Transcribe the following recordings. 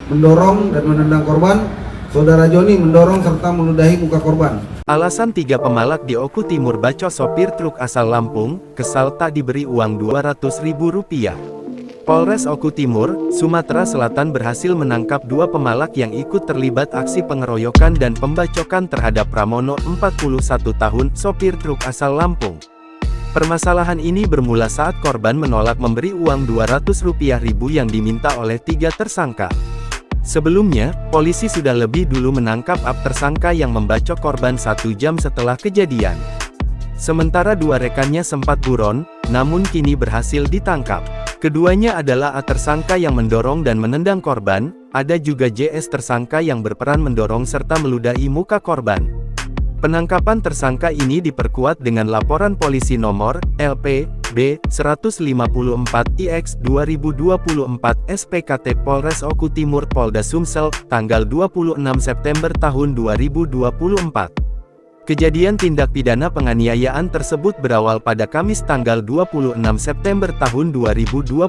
mendorong dan menendang korban. Saudara Joni mendorong serta meludahi muka korban. Alasan 3 pemalak di Oku Timur bacok sopir truk asal Lampung, kesal tak diberi uang Rp200.000. Polres Oku Timur, Sumatera Selatan berhasil menangkap 2 pemalak yang ikut terlibat aksi pengeroyokan dan pembacokan terhadap Pramono, 41 tahun, sopir truk asal Lampung. Permasalahan ini bermula saat korban menolak memberi uang Rp200.000 yang diminta oleh 3 tersangka. Sebelumnya, polisi sudah lebih dulu menangkap tersangka yang membacok korban 1 jam setelah kejadian. Sementara 2 rekannya sempat buron, namun kini berhasil ditangkap. Keduanya adalah A tersangka yang mendorong dan menendang korban, ada juga JS tersangka yang berperan mendorong serta meludahi muka korban. Penangkapan tersangka ini diperkuat dengan laporan polisi nomor LP-B 154-IX 2024 SPKT Polres Oku Timur Polda Sumsel, tanggal 26 September tahun 2024. Kejadian tindak pidana penganiayaan tersebut berawal pada Kamis tanggal 26 September tahun 2024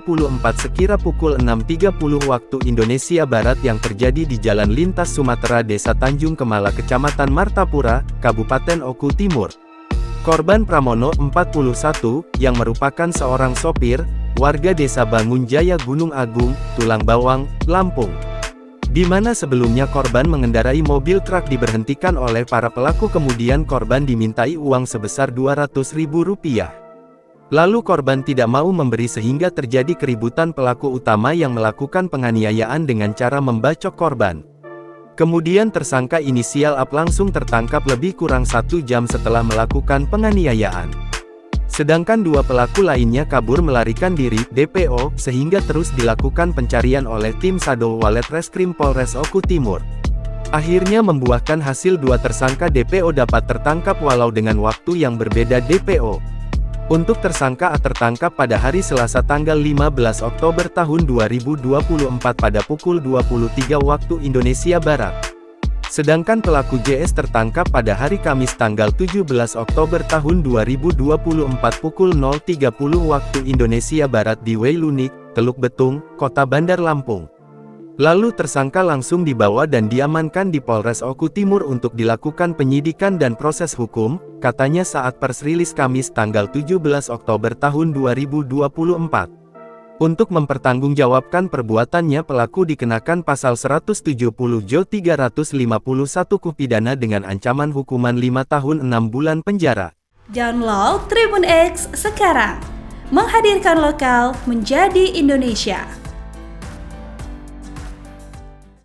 sekira pukul 6.30 waktu Indonesia Barat yang terjadi di Jalan Lintas Sumatera Desa Tanjung Kemala Kecamatan Martapura, Kabupaten Oku Timur. Korban Pramono, 41, yang merupakan seorang sopir, warga Desa Bangun Jaya Gunung Agung, Tulang Bawang, Lampung. Di mana sebelumnya korban mengendarai mobil truk diberhentikan oleh para pelaku, kemudian korban dimintai uang sebesar Rp200.000. Lalu korban tidak mau memberi sehingga terjadi keributan pelaku utama yang melakukan penganiayaan dengan cara membacok korban. Kemudian tersangka inisial A langsung tertangkap lebih kurang 1 jam setelah melakukan penganiayaan. Sedangkan 2 pelaku lainnya kabur melarikan diri, DPO, sehingga terus dilakukan pencarian oleh tim Sado Walet Reskrim Polres Oku Timur. Akhirnya membuahkan hasil 2 tersangka DPO dapat tertangkap walau dengan waktu yang berbeda DPO. Untuk tersangka A tertangkap pada hari Selasa tanggal 15 Oktober tahun 2024 pada pukul 23 waktu Indonesia Barat. Sedangkan pelaku JS tertangkap pada hari Kamis tanggal 17 Oktober tahun 2024 pukul 0.30 waktu Indonesia Barat di Weilunik, Teluk Betung, Kota Bandar Lampung. Lalu tersangka langsung dibawa dan diamankan di Polres Oku Timur untuk dilakukan penyidikan dan proses hukum, katanya saat pers rilis Kamis tanggal 17 Oktober tahun 2024. Untuk mempertanggungjawabkan perbuatannya, pelaku dikenakan pasal 170 Jo 351 KUH pidana dengan ancaman hukuman 5 tahun 6 bulan penjara. Download Tribun X sekarang, menghadirkan lokal menjadi Indonesia.